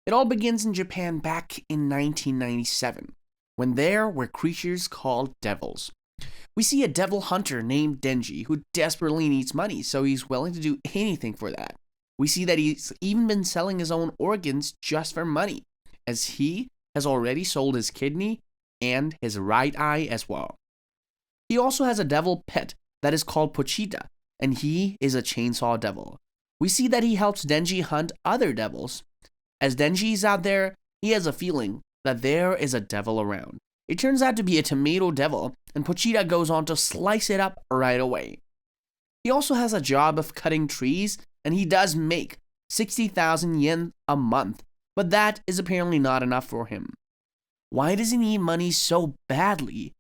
It all begins in Japan back in 1997, when there were creatures called devils. We see a devil hunter named Denji who desperately needs money, so he's willing to do anything for that. We see that he's even been selling his own organs just for money, as he has already sold his kidney and his right eye as well. He also has a devil pet that is called Pochita, and he is a chainsaw devil. We see that he helps Denji hunt other devils. As Denji is out there, he has a feeling that there is a devil around. It turns out to be a tomato devil, and Pochita goes on to slice it up right away. He also has a job of cutting trees, and he does make 60,000 yen a month, but that is apparently not enough for him. Why does he need money so badly?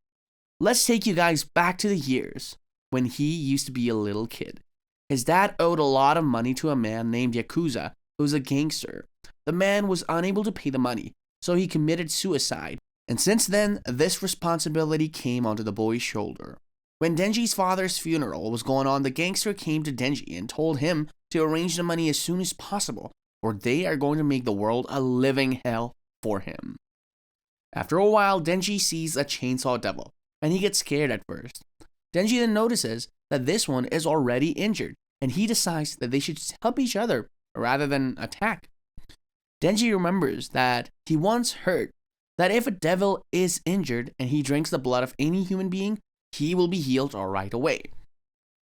Let's take you guys back to the years when he used to be a little kid. His dad owed a lot of money to a man named Yakuza, who's a gangster. The man was unable to pay the money, so he committed suicide. And since then, this responsibility came onto the boy's shoulder. When Denji's father's funeral was going on, the gangster came to Denji and told him to arrange the money as soon as possible, or they are going to make the world a living hell for him. After a while, Denji sees a chainsaw devil, and he gets scared at first. Denji then notices that this one is already injured, and he decides that they should help each other rather than attack. Denji remembers that he once heard that if a devil is injured and he drinks the blood of any human being, he will be healed right away.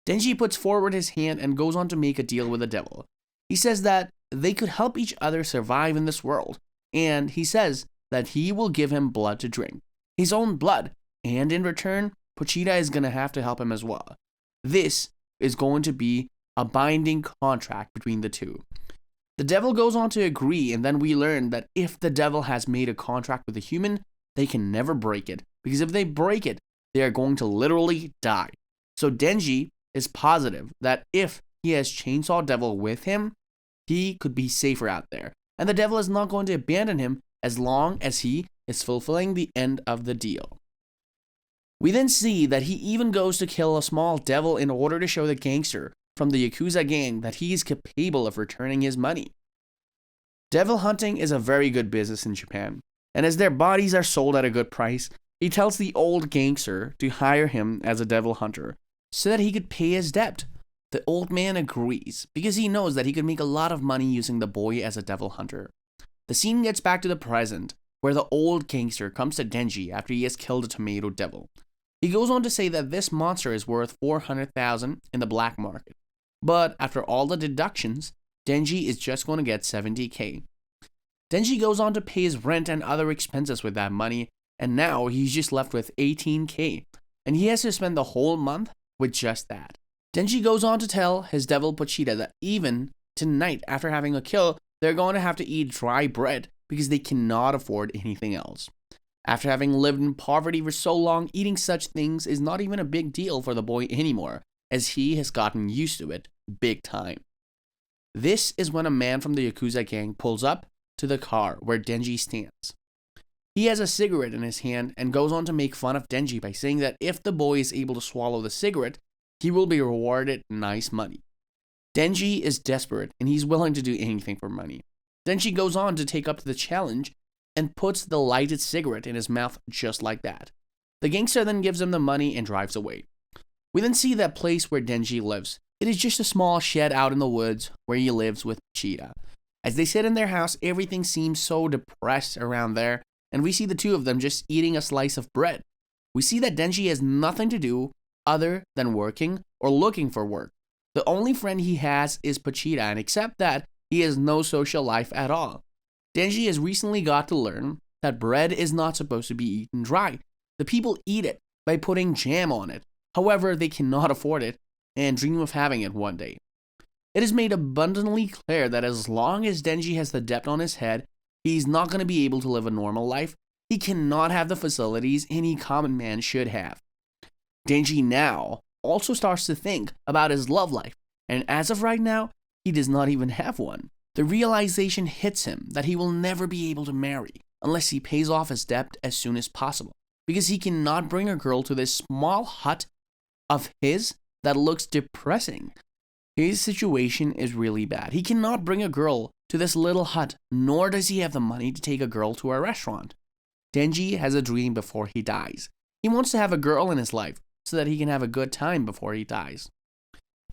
Denji puts forward his hand and goes on to make a deal with the devil. He says that they could help each other survive in this world, and he says that he will give him blood to drink, his own blood, and in return, Pochita is going to have to help him as well. This is going to be a binding contract between the two. The devil goes on to agree, and then we learn that if the devil has made a contract with a human, they can never break it, because if they break it, they are going to literally die. So Denji is positive that if he has Chainsaw Devil with him, he could be safer out there, and the devil is not going to abandon him as long as he is fulfilling the end of the deal. We then see that he even goes to kill a small devil in order to show the gangster from the Yakuza gang that he is capable of returning his money. Devil hunting is a very good business in Japan, and as their bodies are sold at a good price, he tells the old gangster to hire him as a devil hunter so that he could pay his debt. The old man agrees because he knows that he could make a lot of money using the boy as a devil hunter. The scene gets back to the present, where the old gangster comes to Denji after he has killed a tomato devil. He goes on to say that this monster is worth 400,000 in the black market, but after all the deductions, Denji is just going to get 70k. Denji goes on to pay his rent and other expenses with that money, and now he's just left with 18k, and he has to spend the whole month with just that. Denji goes on to tell his devil Pochita that even tonight, after having a kill, they're going to have to eat dry bread because they cannot afford anything else. After having lived in poverty for so long, eating such things is not even a big deal for the boy anymore, as he has gotten used to it big time. This is when a man from the Yakuza gang pulls up to the car where Denji stands. He has a cigarette in his hand and goes on to make fun of Denji by saying that if the boy is able to swallow the cigarette, he will be rewarded nice money. Denji is desperate and he's willing to do anything for money. Denji goes on to take up the challenge and puts the lighted cigarette in his mouth just like that. The gangster then gives him the money and drives away. We then see that place where Denji lives. It is just a small shed out in the woods where he lives with Pochita. As they sit in their house, everything seems so depressed around there, and we see the two of them just eating a slice of bread. We see that Denji has nothing to do other than working or looking for work. The only friend he has is Pochita, and except that, he has no social life at all. Denji has recently got to learn that bread is not supposed to be eaten dry. The people eat it by putting jam on it. However, they cannot afford it and dream of having it one day. It is made abundantly clear that as long as Denji has the debt on his head, he's not going to be able to live a normal life. He cannot have the facilities any common man should have. Denji now also starts to think about his love life, and as of right now, he does not even have one. The realization hits him that he will never be able to marry unless he pays off his debt as soon as possible, because he cannot bring a girl to this small hut of his that looks depressing. His situation is really bad. He cannot bring a girl to this little hut, nor does he have the money to take a girl to a restaurant. Denji has a dream before he dies. He wants to have a girl in his life so that he can have a good time before he dies.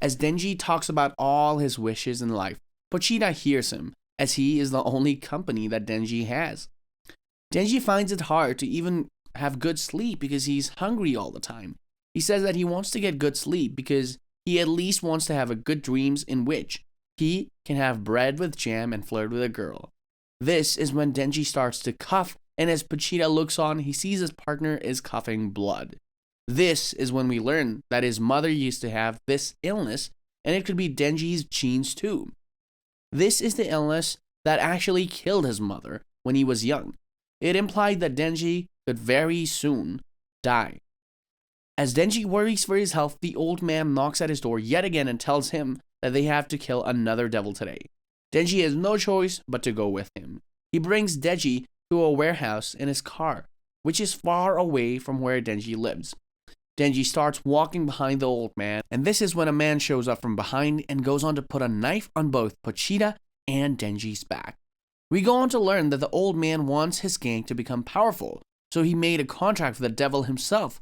As Denji talks about all his wishes in life, Pochita hears him, as he is the only company that Denji has. Denji finds it hard to even have good sleep because he's hungry all the time. He says that he wants to get good sleep because he at least wants to have a good dreams in which he can have bread with jam and flirt with a girl. This is when Denji starts to cough, and as Pochita looks on, he sees his partner is coughing blood. This is when we learn that his mother used to have this illness, and it could be Denji's genes too. This is the illness that actually killed his mother when he was young. It implied that Denji could very soon die. As Denji worries for his health, the old man knocks at his door yet again and tells him that they have to kill another devil today. Denji has no choice but to go with him. He brings Denji to a warehouse in his car, which is far away from where Denji lives. Denji starts walking behind the old man, and this is when a man shows up from behind and goes on to put a knife on both Pochita and Denji's back. We go on to learn that the old man wants his gang to become powerful, so he made a contract with the devil himself.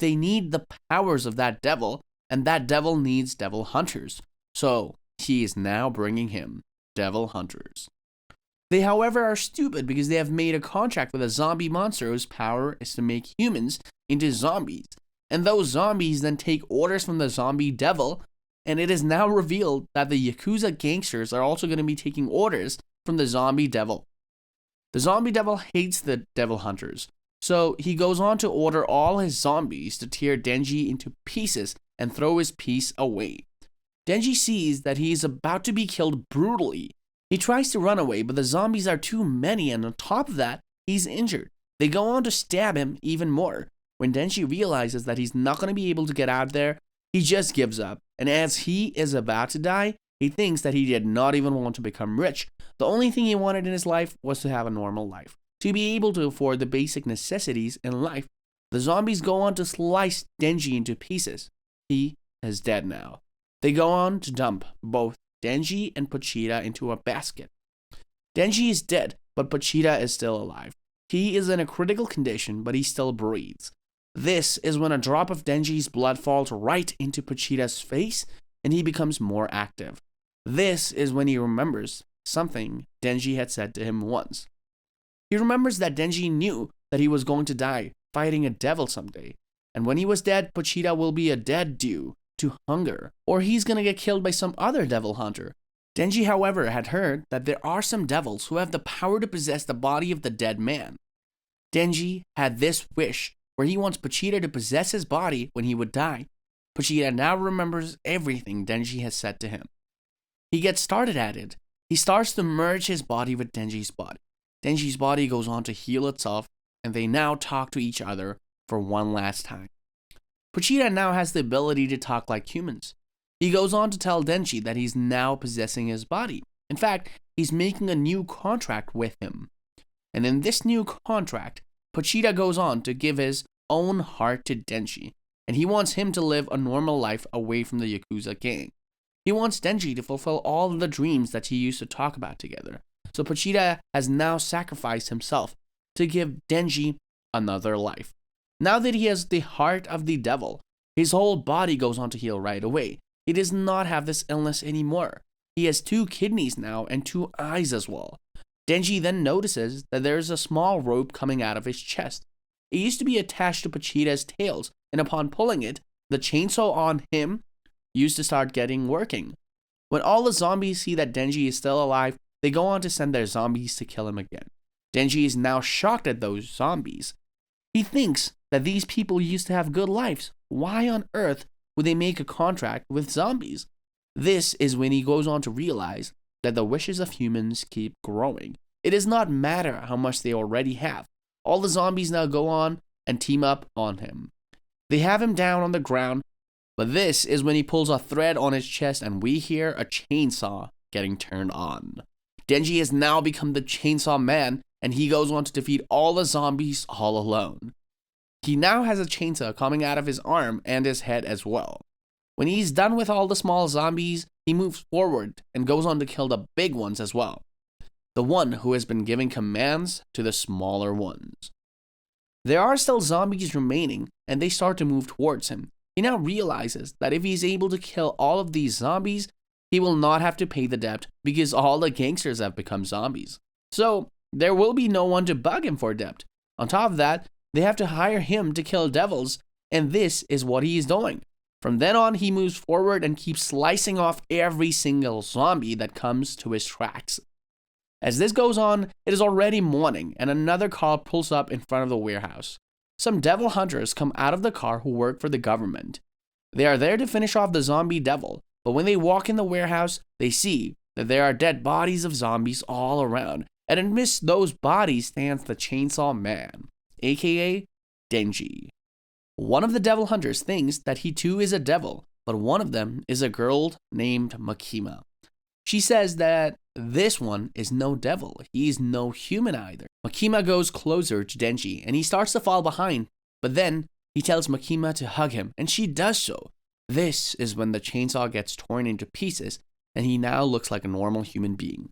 They need the powers of that devil, and that devil needs devil hunters. So he is now bringing him devil hunters. They, however, are stupid because they have made a contract with a zombie monster whose power is to make humans into zombies. And those zombies then take orders from the zombie devil, and it is now revealed that the Yakuza gangsters are also going to be taking orders from the zombie devil. The zombie devil hates the devil hunters, so he goes on to order all his zombies to tear Denji into pieces and throw his piece away. Denji sees that he is about to be killed brutally. He tries to run away, but the zombies are too many, and on top of that, he's injured. They go on to stab him even more. When Denji realizes that he's not going to be able to get out there, he just gives up. And as he is about to die, he thinks that he did not even want to become rich. The only thing he wanted in his life was to have a normal life, to be able to afford the basic necessities in life. The zombies go on to slice Denji into pieces. He is dead now. They go on to dump both Denji and Pochita into a basket. Denji is dead, but Pochita is still alive. He is in a critical condition, but he still breathes. This is when a drop of Denji's blood falls right into Pochita's face, and he becomes more active. This is when he remembers something Denji had said to him once. He remembers that Denji knew that he was going to die fighting a devil someday, and when he was dead, Pochita will be a dead due to hunger, or he's going to get killed by some other devil hunter. Denji, however, had heard that there are some devils who have the power to possess the body of the dead man. Denji had this wish where he wants Pochita to possess his body when he would die. Pochita now remembers everything Denji has said to him. He gets started at it. He starts to merge his body with Denji's body. Denji's body goes on to heal itself, and they now talk to each other for one last time. Pochita now has the ability to talk like humans. He goes on to tell Denji that he's now possessing his body. In fact, he's making a new contract with him. And in this new contract, Pochita goes on to give his own heart to Denji, and he wants him to live a normal life away from the Yakuza gang. He wants Denji to fulfill all of the dreams that he used to talk about together. So Pochita has now sacrificed himself to give Denji another life. Now that he has the heart of the devil, his whole body goes on to heal right away. He does not have this illness anymore. He has 2 kidneys now and 2 eyes as well. Denji then notices that there is a small rope coming out of his chest. It used to be attached to Pochita's tails, and upon pulling it, the chainsaw on him used to start getting working. When all the zombies see that Denji is still alive, they go on to send their zombies to kill him again. Denji is now shocked at those zombies. He thinks that these people used to have good lives. Why on earth would they make a contract with zombies? This is when he goes on to realize that the wishes of humans keep growing. It does not matter how much they already have. All the zombies now go on and team up on him. They have him down on the ground, but this is when he pulls a thread on his chest and we hear a chainsaw getting turned on. Denji has now become the chainsaw man, and he goes on to defeat all the zombies all alone. He now has a chainsaw coming out of his arm and his head as well. When he's done with all the small zombies, he moves forward and goes on to kill the big ones as well. The one who has been giving commands to the smaller ones. There are still zombies remaining, and they start to move towards him. He now realizes that if he's able to kill all of these zombies, he will not have to pay the debt because all the gangsters have become zombies. So, there will be no one to bug him for debt. On top of that, they have to hire him to kill devils, and this is what he is doing. From then on, he moves forward and keeps slicing off every single zombie that comes to his tracks. As this goes on, it is already morning, and another car pulls up in front of the warehouse. Some devil hunters come out of the car who work for the government. They are there to finish off the zombie devil, but when they walk in the warehouse, they see that there are dead bodies of zombies all around, and amidst those bodies stands the Chainsaw Man, aka Denji. One of the devil hunters thinks that he too is a devil, but one of them is a girl named Makima. She says that this one is no devil, he's no human either. Makima goes closer to Denji and he starts to fall behind, but then he tells Makima to hug him and she does so. This is when the chainsaw gets torn into pieces and he now looks like a normal human being.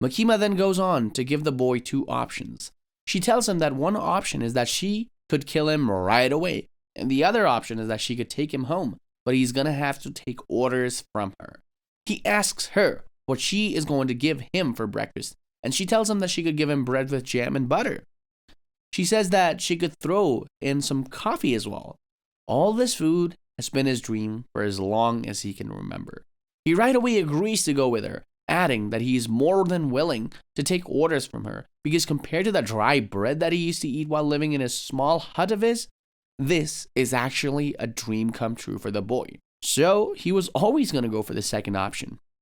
Makima then goes on to give the boy two options. She tells him that one option is that she could kill him right away, and the other option is that she could take him home, but he's gonna have to take orders from her. He asks her what she is going to give him for breakfast, and she tells him that she could give him bread with jam and butter. She says that she could throw in some coffee as well. All this food has been his dream for as long as he can remember. He right away agrees to go with her, adding that he is more than willing to take orders from her, because compared to the dry bread that he used to eat while living in his small hut of his, this is actually a dream come true for the boy. So he was always going to go for the second option.